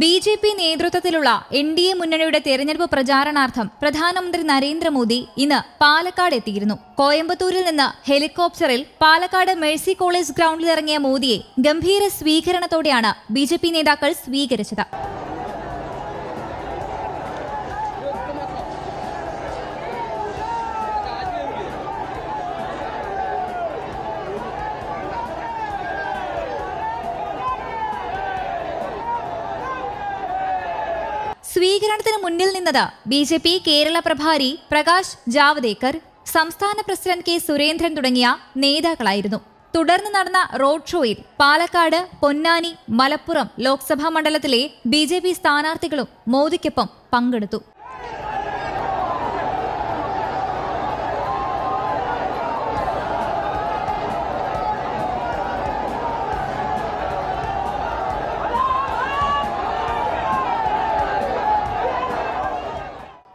BJP. നേതൃത്വത്തിലുള്ള NDA മുന്നണിയുടെ തെരഞ്ഞെടുപ്പ് പ്രചാരണാർത്ഥം പ്രധാനമന്ത്രി നരേന്ദ്രമോദി ഇന്ന് പാലക്കാട് എത്തിയിരുന്നു. കോയമ്പത്തൂരിൽ നിന്ന് ഹെലികോപ്റ്ററിൽ പാലക്കാട് മേഴ്സി കോളേജ് ഗ്രൗണ്ടിലിറങ്ങിയ മോദിയെ ഗംഭീര സ്വീകരണത്തോടെയാണ് ബി.ജെ.പി. നേതാക്കൾ സ്വീകരിച്ചത്. സ്വീകരണത്തിന് മുന്നിൽ നിന്നത് ബി.ജെ.പി. കേരള പ്രഭാരി പ്രകാശ് ജാവദേക്കർ, സംസ്ഥാന പ്രസിഡന്റ് കെ സുരേന്ദ്രൻ തുടങ്ങിയ നേതാക്കളായിരുന്നു. തുടർന്ന് നടന്ന റോഡ് ഷോയിൽ പാലക്കാട്, പൊന്നാനി, മലപ്പുറം ലോക്സഭാ മണ്ഡലത്തിലെ ബി.ജെ.പി. സ്ഥാനാർത്ഥികളും മോദിക്കൊപ്പം പങ്കെടുത്തു.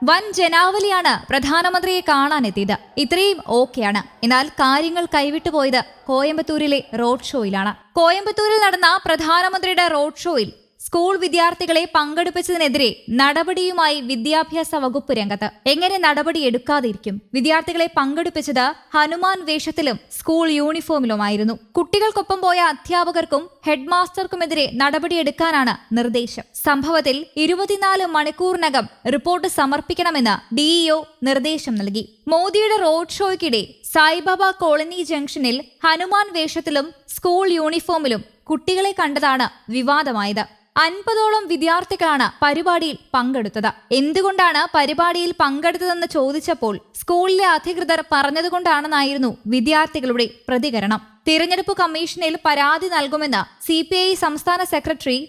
വൻ ജനാവലിയാണ് പ്രധാനമന്ത്രിയെ കാണാനെത്തിയത്. ഇത്രയും ഓക്കെയാണ്. എന്നാൽ കാര്യങ്ങൾ കൈവിട്ടുപോയത് കോയമ്പത്തൂരിലെ റോഡ് ഷോയിലാണ്. കോയമ്പത്തൂരിൽ നടന്ന പ്രധാനമന്ത്രിയുടെ റോഡ് ഷോയിൽ സ്കൂൾ വിദ്യാർത്ഥികളെ പങ്കെടുപ്പിച്ചതിനെതിരെ നടപടിയുമായി വിദ്യാഭ്യാസ വകുപ്പ് രംഗത്ത്. എങ്ങനെ നടപടി എടുക്കാതിരിക്കും? വിദ്യാർത്ഥികളെ പങ്കെടുപ്പിച്ചത് ഹനുമാൻ വേഷത്തിലും സ്കൂൾ യൂണിഫോമിലുമായിരുന്നു. കുട്ടികൾക്കൊപ്പം പോയ അധ്യാപകർക്കും ഹെഡ്മാസ്റ്റർക്കുമെതിരെ നടപടിയെടുക്കാനാണ് നിർദ്ദേശം. സംഭവത്തിൽ 24 മണിക്കൂറിനകം റിപ്പോർട്ട് സമർപ്പിക്കണമെന്ന് ഡിഇഒ നിർദ്ദേശം നൽകി. മോദിയുടെ റോഡ് ഷോയ്ക്കിടെ സായിബാബ കോളനി ജംഗ്ഷനിൽ ഹനുമാൻ വേഷത്തിലും സ്കൂൾ യൂണിഫോമിലും കുട്ടികളെ കണ്ടതാണ് വിവാദമായത്. 50ഓളം വിദ്യാർത്ഥികളാണ് പരിപാടിയിൽ പങ്കെടുത്തത്. എന്തുകൊണ്ടാണ് പരിപാടിയിൽ പങ്കെടുത്തതെന്ന് ചോദിച്ചപ്പോൾ സ്കൂളിലെ അധികൃതർ പറഞ്ഞതുകൊണ്ടാണെന്നായിരുന്നു വിദ്യാർത്ഥികളുടെ പ്രതികരണം. തിരഞ്ഞെടുപ്പ് കമ്മീഷനിൽ പരാതി നൽകുമെന്ന് CPI സംസ്ഥാന സെക്രട്ടറി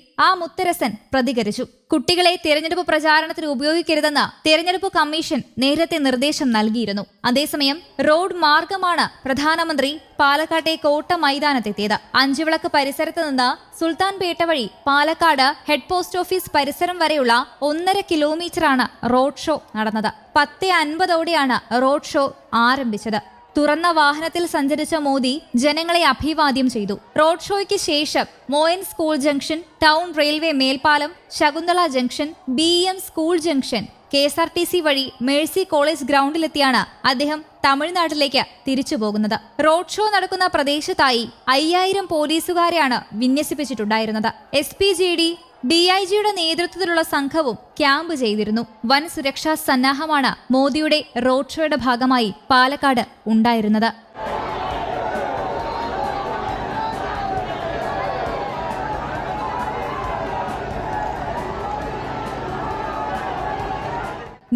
മുത്തരസൻ പ്രതികരിച്ചു. കുട്ടികളെ തിരഞ്ഞെടുപ്പ് പ്രചാരണത്തിന് ഉപയോഗിക്കരുതെന്ന് തിരഞ്ഞെടുപ്പ് കമ്മീഷൻ നേരത്തെ നിർദ്ദേശം നൽകിയിരുന്നു. അതേസമയം റോഡ് മാർഗമാണ് പ്രധാനമന്ത്രി പാലക്കാട്ടെ കോട്ട മൈതാനത്തെത്തിയത്. അഞ്ചുവിളക്ക് പരിസരത്ത് നിന്ന് സുൽത്താൻപേട്ട വഴി പാലക്കാട് ഹെഡ് പോസ്റ്റ് ഓഫീസ് പരിസരം വരെയുള്ള 1.5 കിലോമീറ്ററാണ് റോഡ് ഷോ നടന്നത്. 10:50ഓടെയാണ് റോഡ് ഷോ ആരംഭിച്ചത്. തുറന്ന വാഹനത്തിൽ സഞ്ചരിച്ച മോദി ജനങ്ങളെ അഭിവാദ്യം ചെയ്തു. റോഡ് ഷോയ്ക്ക് ശേഷം Moyan school junction, town railway മേൽപ്പാലം, Shakuntala junction, BM school junction, KSRTC വഴി മേഴ്സി കോളേജ് ഗ്രൗണ്ടിലെത്തിയാണ് അദ്ദേഹം തമിഴ്നാട്ടിലേക്ക് തിരിച്ചു പോകുന്നത്. റോഡ് ഷോ നടക്കുന്ന പ്രദേശത്തായി 5000 പോലീസുകാരെയാണ് വിന്യസിപ്പിച്ചിട്ടുണ്ടായിരുന്നത്. SPGD DIGയുടെ നേതൃത്വത്തിലുള്ള സംഘവും ക്യാമ്പ് ചെയ്തിരുന്നു. വൻ സുരക്ഷാ സന്നാഹമാണ് മോദിയുടെ റോഡ് ഷോയുടെ ഭാഗമായി പാലക്കാട് ഉണ്ടായിരുന്നത്.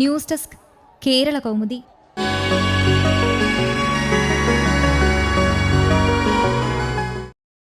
News desk, Kerala Kaumudi.